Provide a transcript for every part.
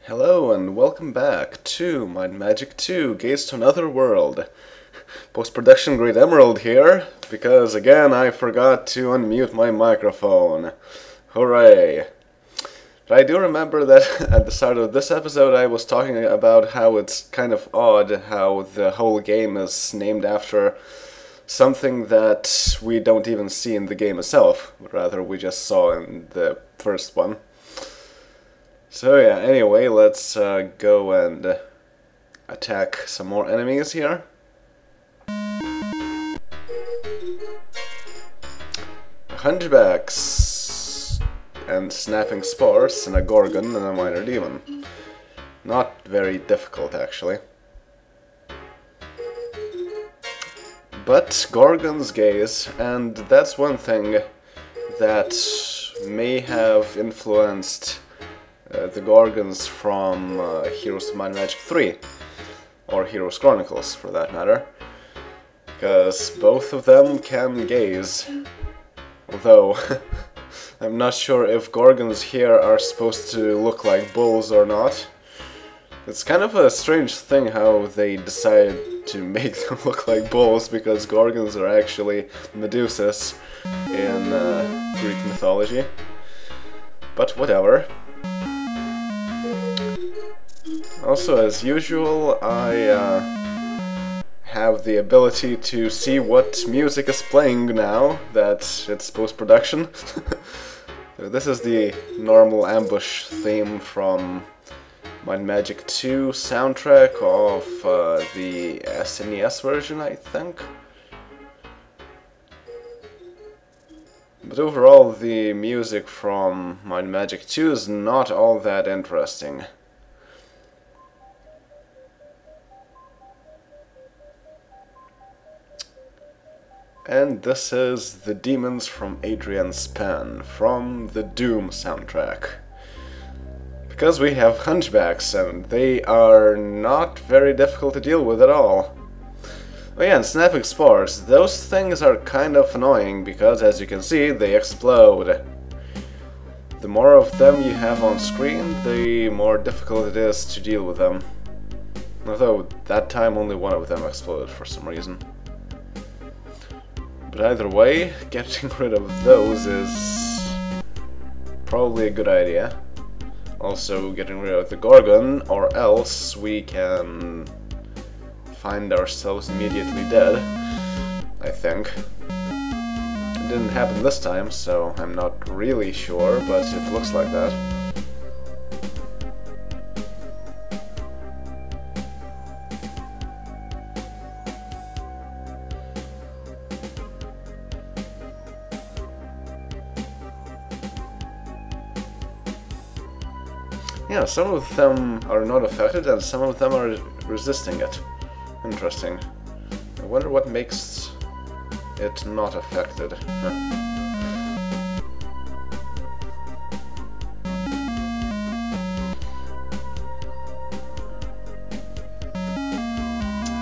Hello and welcome back to MM2 Gaze to Another World. Post-production grade Emerald here, because again I forgot to unmute my microphone. Hooray! But I do remember that at the start of this episode I was talking about how it's kind of odd how the whole game is named after something that we don't even see in the game itself, but rather we just saw in the first one. So yeah, anyway, let's go and attack some more enemies here. Hunchbacks and snapping spores and a Gorgon and a minor demon. Not very difficult actually. But Gorgons gaze, and that's one thing that may have influenced the Gorgons from Heroes of Might and Magic 3, or Heroes Chronicles for that matter, because both of them can gaze, although I'm not sure if Gorgons here are supposed to look like bulls or not. It's kind of a strange thing how they decided to make them look like bulls, because Gorgons are actually Medusas in Greek mythology, but whatever. Also, as usual, I have the ability to see what music is playing now that it's post-production. This is the normal ambush theme from Might and Magic 2 soundtrack of the SNES version, I think. But overall, the music from Might and Magic 2 is not all that interesting. And this is the Demons from Adrian's Pen, from the Doom soundtrack. Because we have hunchbacks, and they are not very difficult to deal with at all. Oh yeah, and snapping spores, those things are kind of annoying, because as you can see, they explode. The more of them you have on screen, the more difficult it is to deal with them. Although, that time only one of them exploded for some reason. But either way, getting rid of those is probably a good idea. Also getting rid of the Gorgon, or else we can find ourselves immediately dead, I think. It didn't happen this time, so I'm not really sure, but it looks like that. Yeah, some of them are not affected and some of them are resisting it. Interesting. I wonder what makes it not affected.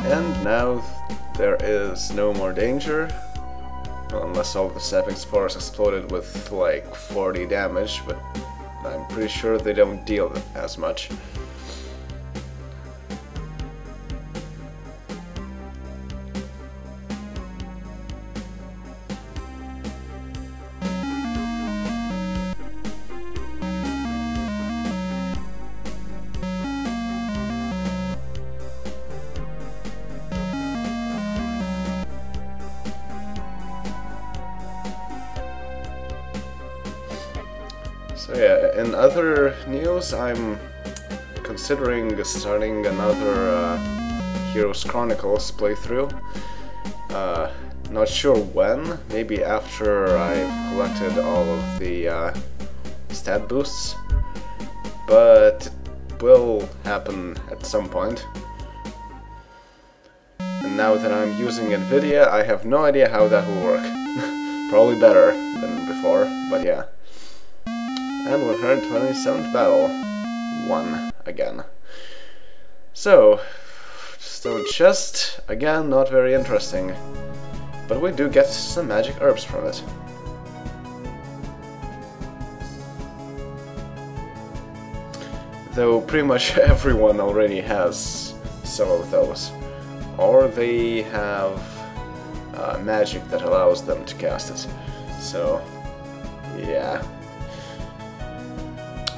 And now there is no more danger. Well, unless all the snapping spores exploded with like 40 damage, but I'm pretty sure they don't deal as much. So yeah, in other news, I'm considering starting another Heroes Chronicles playthrough. Not sure when, maybe after I've collected all of the stat boosts, but it will happen at some point. And now that I'm using NVIDIA, I have no idea how that will work. Probably better than before, but yeah. And 127th battle. 1 again. So, stone chest, again not very interesting. But we do get some magic herbs from it. Though pretty much everyone already has some of those. Or they have magic that allows them to cast it. So, yeah.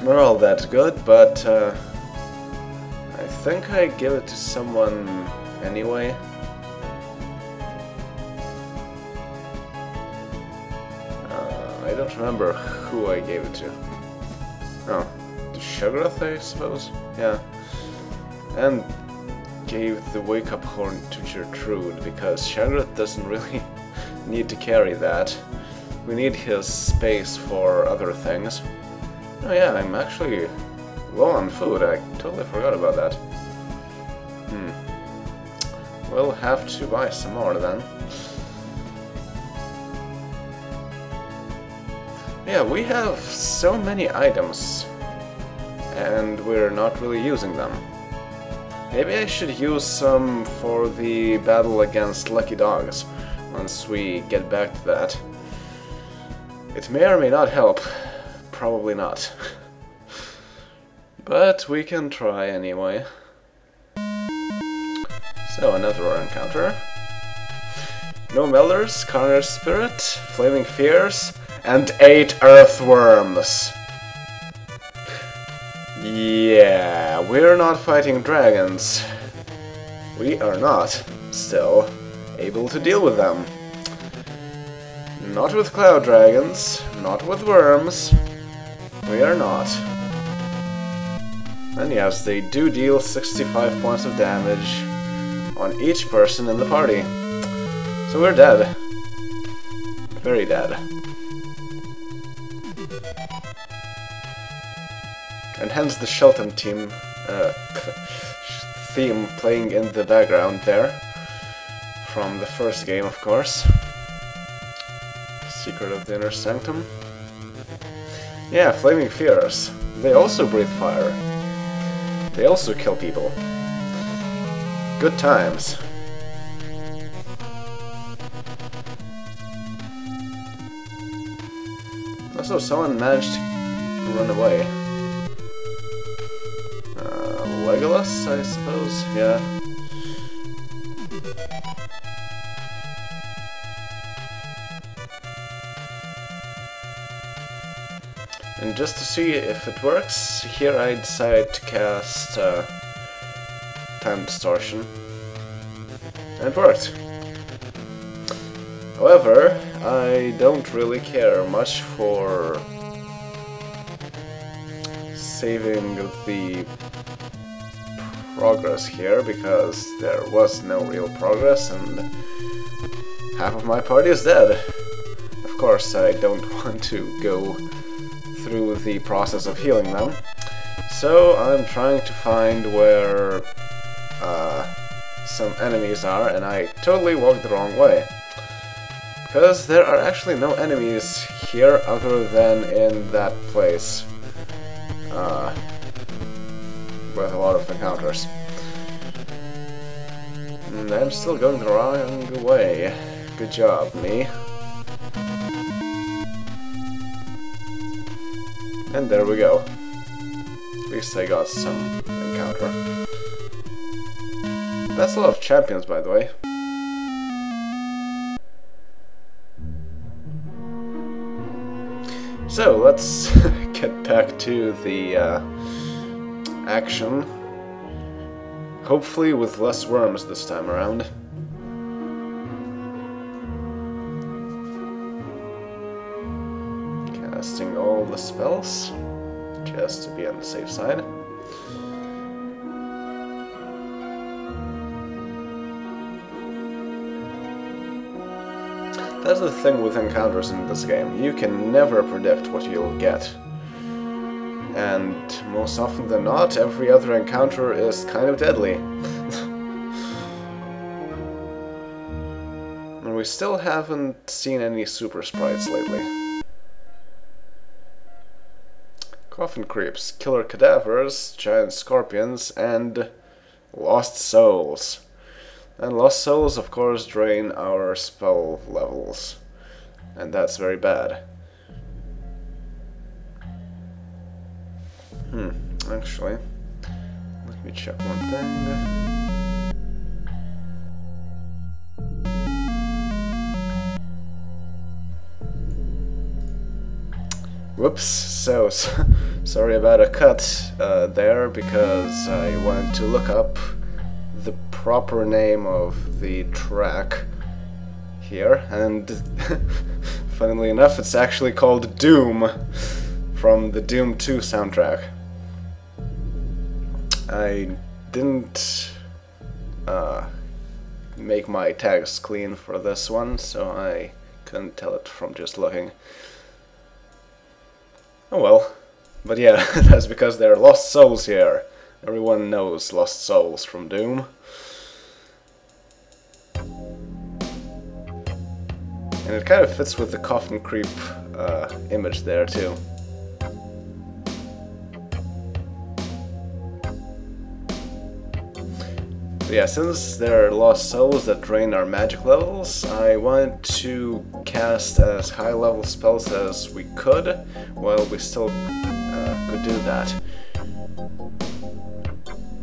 Not all that good, but I think I give it to someone anyway. I don't remember who I gave it to. Oh, to Shaggoth, I suppose? Yeah. And gave the wake-up horn to Gertrude, because Shaggoth doesn't really need to carry that. We need his space for other things. Oh yeah, I'm actually low on food. I totally forgot about that. We'll have to buy some more then. Yeah, we have so many items, and we're not really using them. Maybe I should use some for the battle against Lucky Dogs, once we get back to that. It may or may not help. Probably not. But we can try anyway. So, another encounter. Gnome Elders, Carnage Spirit, Flaming Fears, and 8 Earthworms. Yeah, we're not fighting dragons. We are not, still, able to deal with them. Not with cloud dragons, not with worms. We are not. And yes, they do deal 65 points of damage on each person in the party. So we're dead. Very dead. And hence the Shelton team theme playing in the background there. From the first game, of course. Secret of the Inner Sanctum. Yeah, Flaming Fears. They also breathe fire. They also kill people. Good times. Also, someone managed to run away. Legolas, I suppose? Yeah. And just to see if it works, here I decide to cast Time Distortion. And it worked. However, I don't really care much for saving the progress here, because there was no real progress and half of my party is dead. Of course, I don't want to go through the process of healing them, so I'm trying to find where some enemies are, and I totally walked the wrong way. Because there are actually no enemies here other than in that place. With a lot of encounters. And I'm still going the wrong way. Good job, me. And there we go. At least I got some encounter. That's a lot of champions, by the way. So, let's get back to the action. Hopefully with less worms this time around. Casting all the spells, just to be on the safe side. That's the thing with encounters in this game. You can never predict what you'll get. And most often than not, every other encounter is kind of deadly. And we still haven't seen any super sprites lately. Coffin creeps, killer cadavers, giant scorpions, and lost souls. And lost souls, of course, drain our spell levels. And that's very bad. actually. Let me check one thing. Whoops, so sorry about a cut there, because I wanted to look up the proper name of the track here, and funnily enough, it's actually called Doom, from the Doom 2 soundtrack. I didn't make my tags clean for this one, so I couldn't tell it from just looking. Oh well. But yeah, that's because there are lost souls here. Everyone knows lost souls from Doom. And it kind of fits with the coffin creep image there too. So yeah, since there are lost souls that drain our magic levels, I wanted to cast as high level spells as we could, while we still could do that.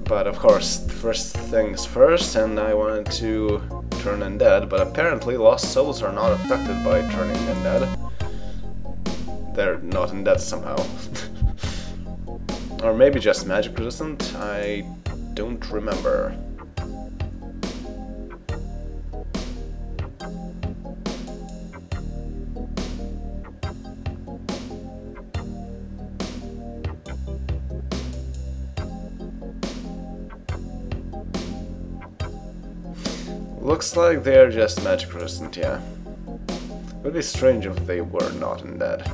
But of course, first things first, and I wanted to turn undead, but apparently lost souls are not affected by turning undead. They're not undead somehow. Or maybe just magic resistant, I don't remember. Looks like they're just magic resistant, yeah. It would be strange if they were not undead.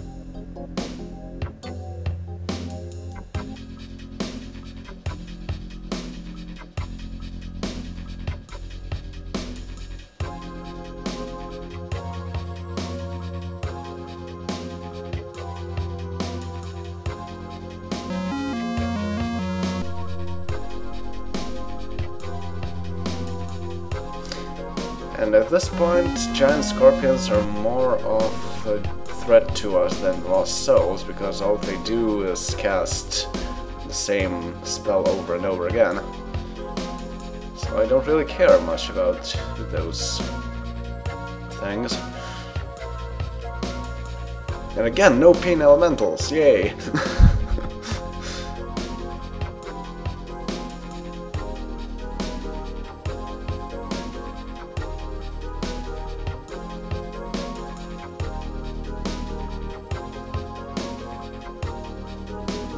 And at this point, giant scorpions are more of a threat to us than lost souls, because all they do is cast the same spell over and over again. So I don't really care much about those things. And again, no pain elementals, yay!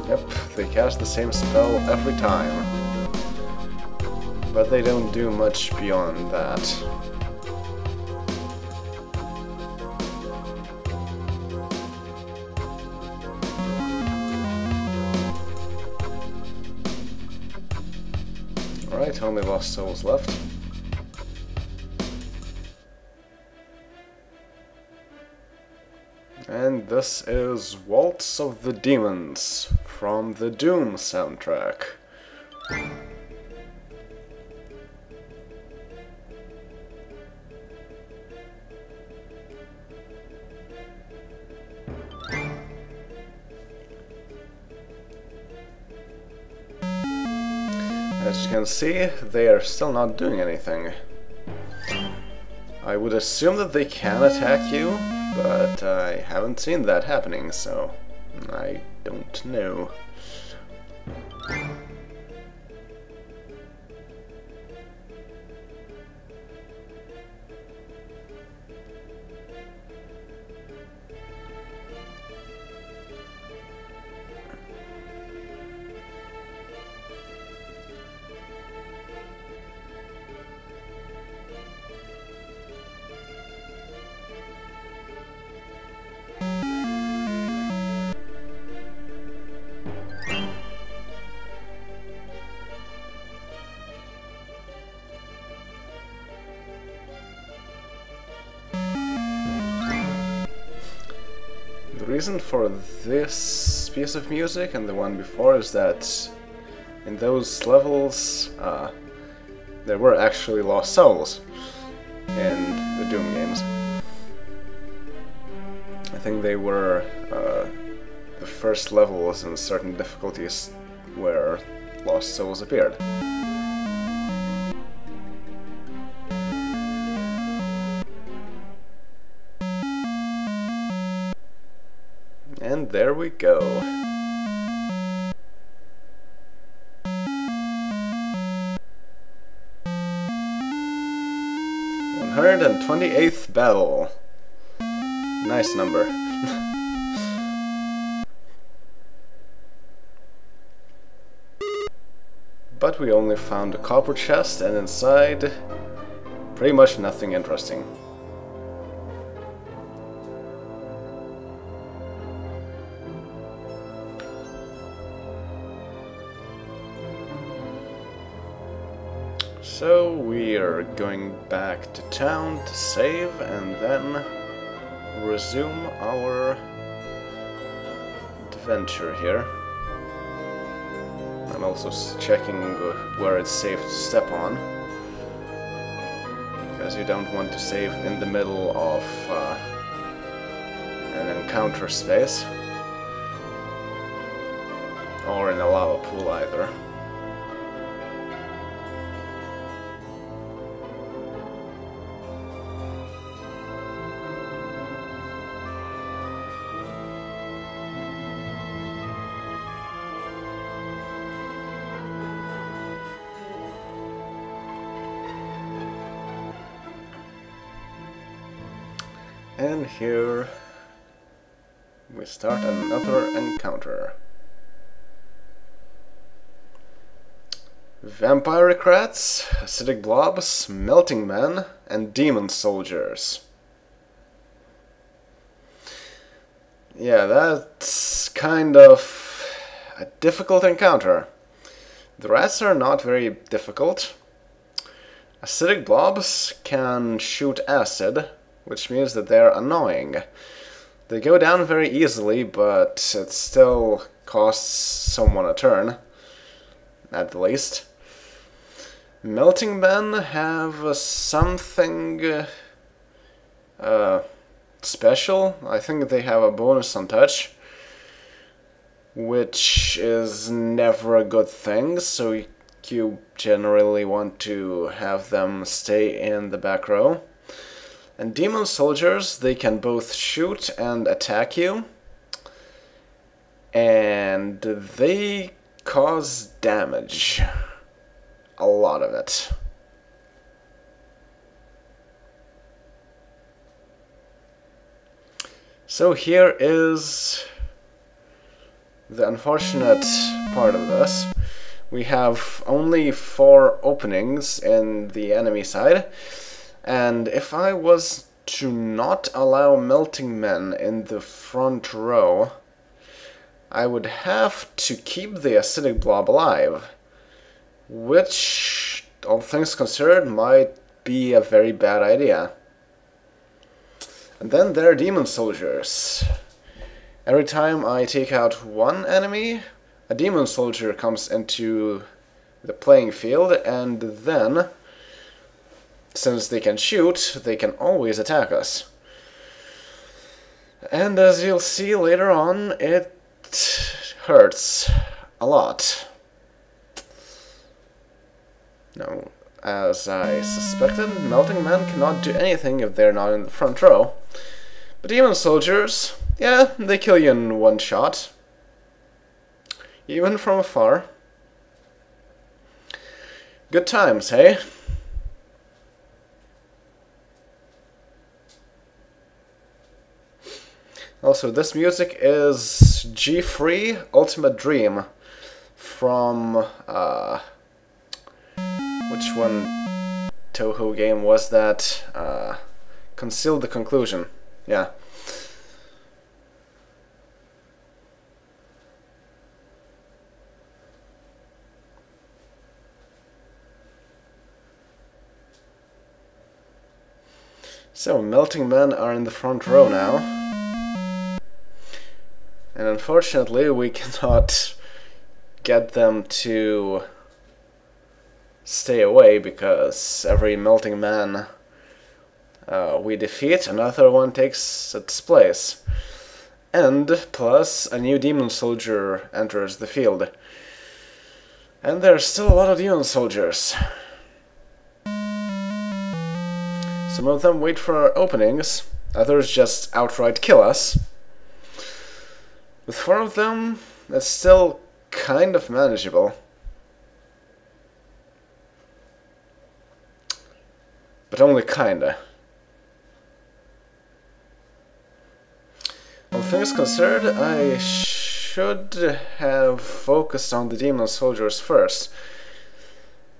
Yep, they cast the same spell every time. But they don't do much beyond that. Alright, only lost souls left. And this is Waltz of the Demons from the Doom soundtrack. As you can see, they are still not doing anything. I would assume that they can attack you, but I haven't seen that happening, so I don't know. The reason for this piece of music and the one before is that in those levels there were actually lost souls in the Doom games. I think they were the first levels in certain difficulties where lost souls appeared. And there we go. 128th battle. Nice number. But we only found a copper chest, and inside pretty much nothing interesting. So we are going back to town to save and then resume our adventure here. I'm also checking where it's safe to step on, because you don't want to save in the middle of an encounter space, or in a lava pool either. And here we start another encounter. Vampire Kratz, acidic blobs, melting men, and demon soldiers. Yeah, that's kind of a difficult encounter. The rats are not very difficult. Acidic blobs can shoot acid, which means that they're annoying. They go down very easily, but it still costs someone a turn, at the least. Melting men have something special. I think they have a bonus on touch, which is never a good thing, so you generally want to have them stay in the back row. And demon soldiers, they can both shoot and attack you, and they cause damage. A lot of it. So here is the unfortunate part of this. We have only 4 openings in the enemy side. And if I was to not allow melting men in the front row, I would have to keep the acidic blob alive, which, all things considered, might be a very bad idea. And then there are demon soldiers. Every time I take out one enemy, a demon soldier comes into the playing field, and then, since they can shoot, they can always attack us. And as you'll see later on, it hurts a lot. Now, as I suspected, melting men cannot do anything if they're not in the front row. But demon soldiers, yeah, they kill you in one shot. Even from afar. Good times, hey? Also, this music is G3 Ultimate Dream from, which one Toho game was that? Conceal the Conclusion, yeah. So, melting men are in the front row now. And unfortunately, we cannot get them to stay away, because every melting man we defeat, another one takes its place. And plus, a new demon soldier enters the field. And there's still a lot of demon soldiers. Some of them wait for openings, others just outright kill us. With 4 of them, that's still kind of manageable. But only kinda. All things considered, I should have focused on the demon soldiers first.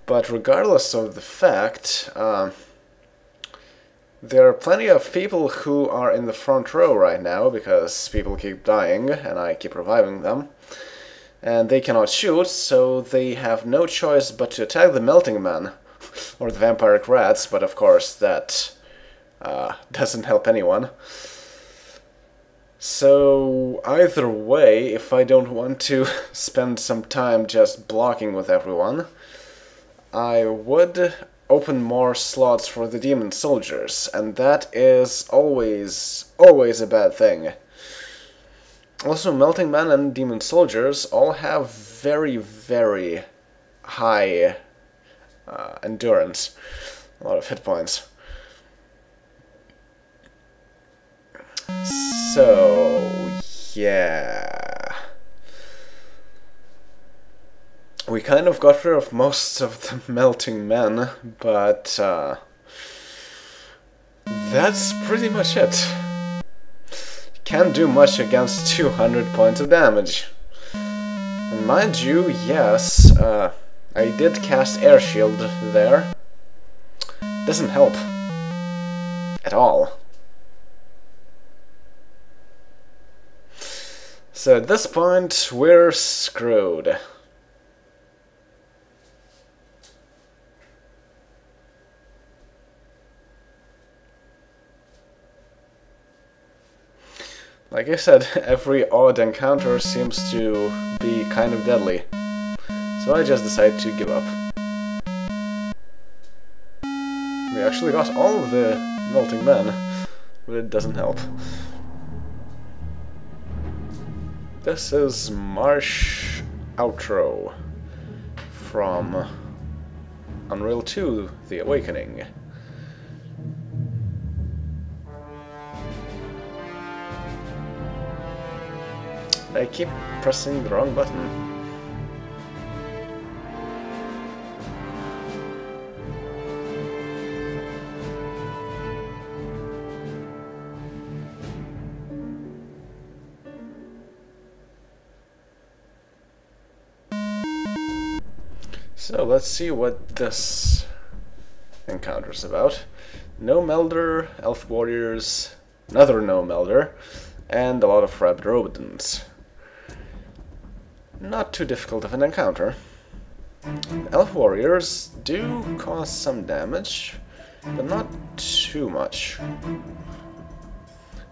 But regardless of the fact, there are plenty of people who are in the front row right now, because people keep dying and I keep reviving them. And they cannot shoot, so they have no choice but to attack the Melting Man, or the Vampire Kratz, but of course that doesn't help anyone. So either way, if I don't want to spend some time just blocking with everyone, I would open more slots for the demon soldiers, and that is always a bad thing. Also, Melting Man and demon soldiers all have very, very high endurance, a lot of hit points. So, yeah. We kind of got rid of most of the Melting Men, but that's pretty much it. Can't do much against 200 points of damage. And mind you, yes, I did cast Air Shield there. Doesn't help. At all. So at this point, we're screwed. Like I said, every odd encounter seems to be kind of deadly. So I just decided to give up. We actually got all of the Melting Men, but it doesn't help. This is Marsh Outro from Unreal 2: The Awakening. I keep pressing the wrong button. So let's see what this encounter's about. Gnome Elder, Elf Warriors, another Gnome Elder, and a lot of rabid rodents. Not too difficult of an encounter. Elf Warriors do cause some damage, but not too much.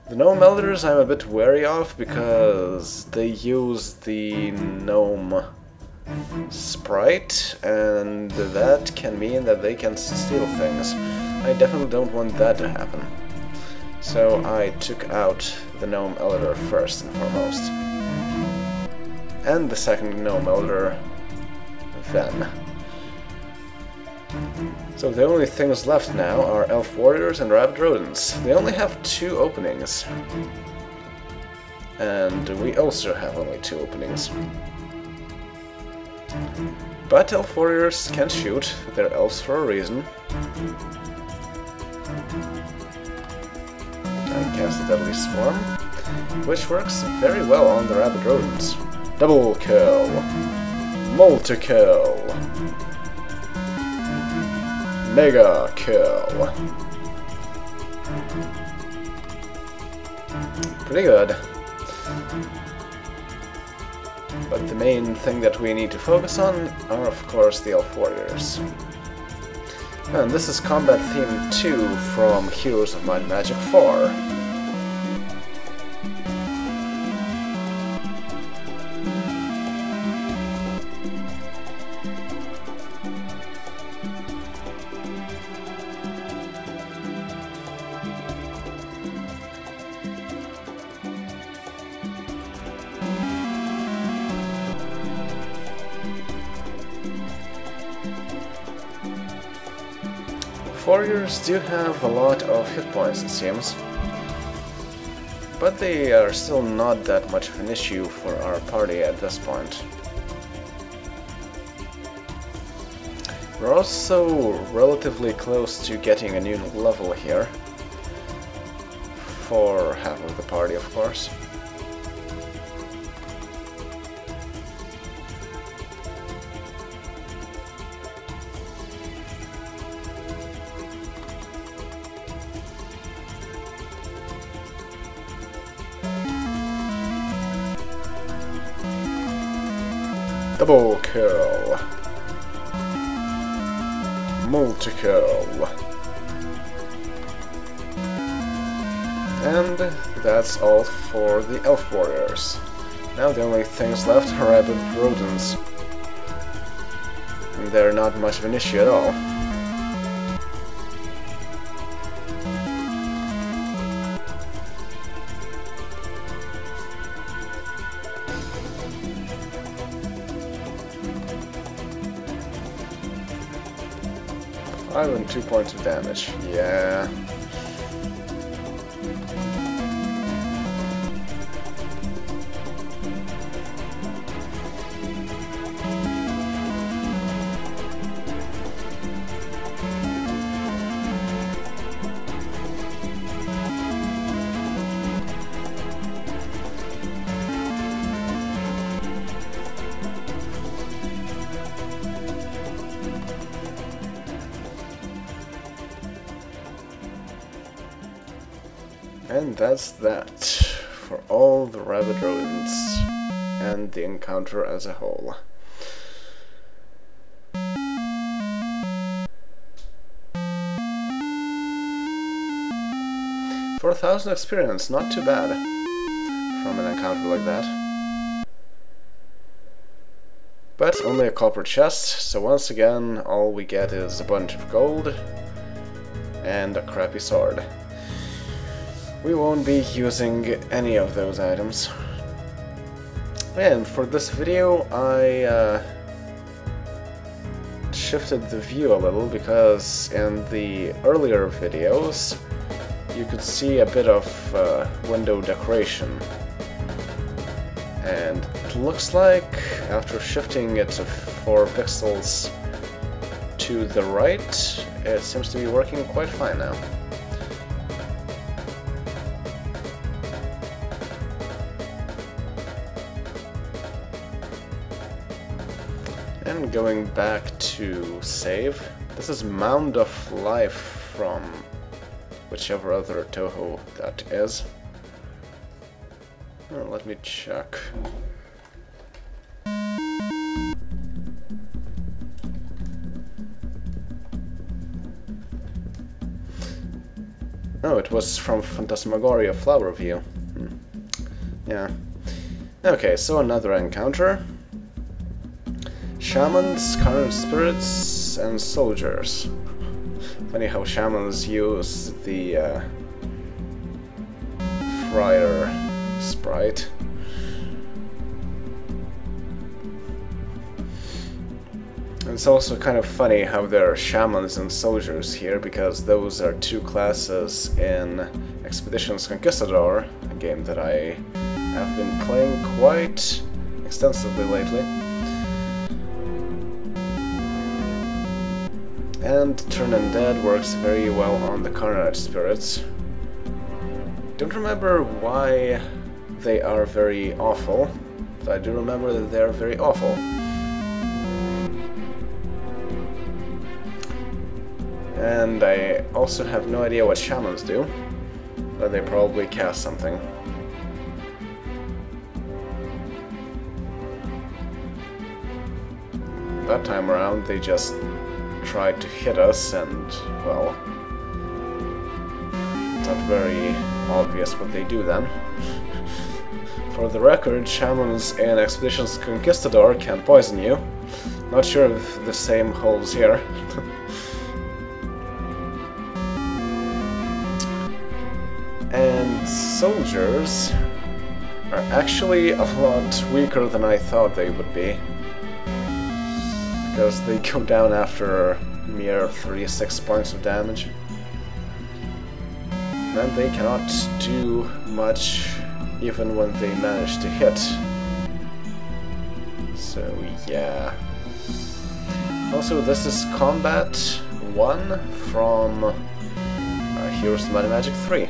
The Gnome Elders I'm a bit wary of because they use the Gnome Sprite, and that can mean that they can steal things. I definitely don't want that to happen. So I took out the Gnome Elder first and foremost. And the second Gnome Elder then. So the only things left now are Elf Warriors and Rabid Rodents. They only have 2 openings. And we also have only 2 openings. But Elf Warriors can shoot, they're elves for a reason. And cast a Deadly Swarm, which works very well on the Rabid Rodents. Double kill! Multi-kill! Mega kill! Pretty good. But the main thing that we need to focus on are, of course, the Elf Warriors. And this is Combat Theme 2 from Heroes of Might and Magic 4. Elf warriors do have a lot of hit points, it seems. But they are still not that much of an issue for our party at this point. We're also relatively close to getting a new level here. For half of the party, of course. Double kill. Multi-kill. And that's all for the Elf Warriors. Now the only things left are rabid rodents. And they're not much of an issue at all. And 2 points of damage. Yeah. And that's that for all the rabid rodents and the encounter as a whole. For 1,000 experience, not too bad from an encounter like that. But only a copper chest, so once again all we get is a bunch of gold and a crappy sword. We won't be using any of those items. And for this video I shifted the view a little because in the earlier videos you could see a bit of window decoration. And it looks like after shifting it 4 pixels to the right, it seems to be working quite fine now. And going back to save, this is Mound of Life from whichever other Toho that is. Oh, let me check. Oh, it was from Phantasmagoria Flower View. Yeah. Okay, so another encounter. Shamans, current spirits, and soldiers. Funny how shamans use the friar sprite. And it's also kind of funny how there are shamans and soldiers here, because those are 2 classes in Expeditions Conquistador, a game that I have been playing quite extensively lately. And Turn Undead works very well on the Carnage spirits. Don't remember why they are very awful, but I do remember that they are very awful. And I also have no idea what shamans do, but they probably cast something. That time around they just tried to hit us, and, well, it's not very obvious what they do then. For the record, shamans in Expeditions Conquistador can poison you. Not sure if the same holds here. And soldiers are actually a lot weaker than I thought they would be, because they go down after mere 36 points of damage. And they cannot do much even when they manage to hit. So yeah. Also, this is Combat 1 from Heroes of Might and Magic 3.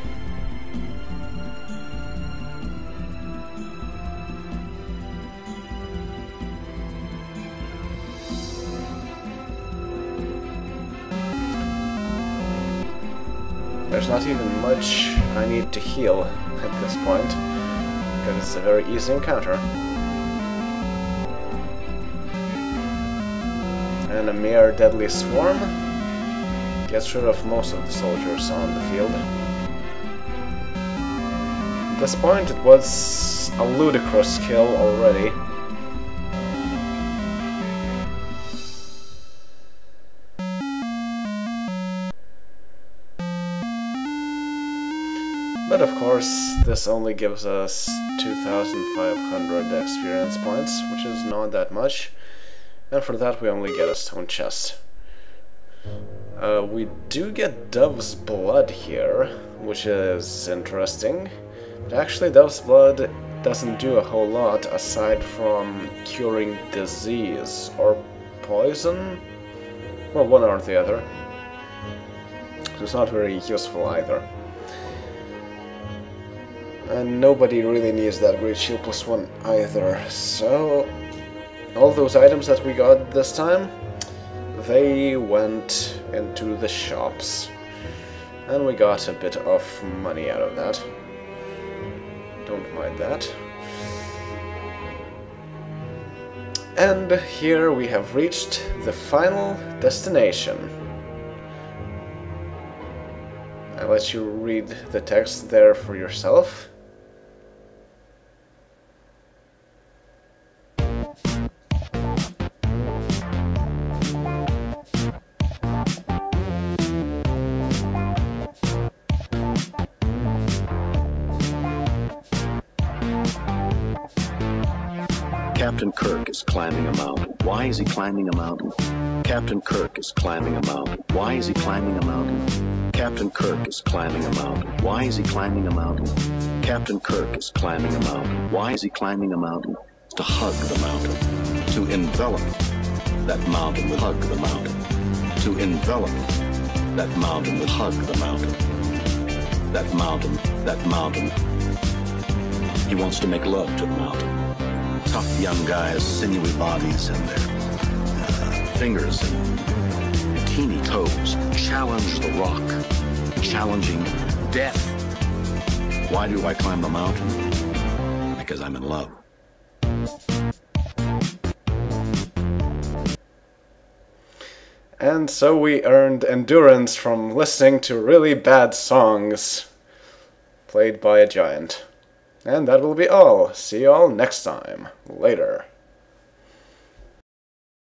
There's not even much I need to heal at this point, because it's a very easy encounter. And a mere deadly swarm gets rid of most of the soldiers on the field. At this point it was a ludicrous kill already. But of course, this only gives us 2,500 experience points, which is not that much. And for that we only get a stone chest. We do get Dove's Blood here, which is interesting. But actually Dove's Blood doesn't do a whole lot aside from curing disease or poison. Well, one or the other. So it's not very useful either. And nobody really needs that Great Shield +1 either, so all those items that we got this time, they went into the shops. And we got a bit of money out of that. Don't mind that. And here we have reached the final destination. I'll let you read the text there for yourself. Captain Kirk is climbing a mountain. Why is he climbing a mountain? Captain Kirk is climbing a mountain. Why is he climbing a mountain? Captain Kirk is climbing a mountain. Why is he climbing a mountain? Captain Kirk is climbing a mountain. Why is he climbing a mountain? To hug the mountain. To envelop that mountain with hug the mountain. To envelop that mountain with hug the mountain. That mountain, that mountain. He wants to make love to the mountain. Tough young guys, sinewy bodies, and their fingers and teeny toes challenge the rock, challenging death. Why do I climb the mountain? Because I'm in love. And so we earned endurance from listening to really bad songs played by a giant. And that will be all. See you all next time. Later.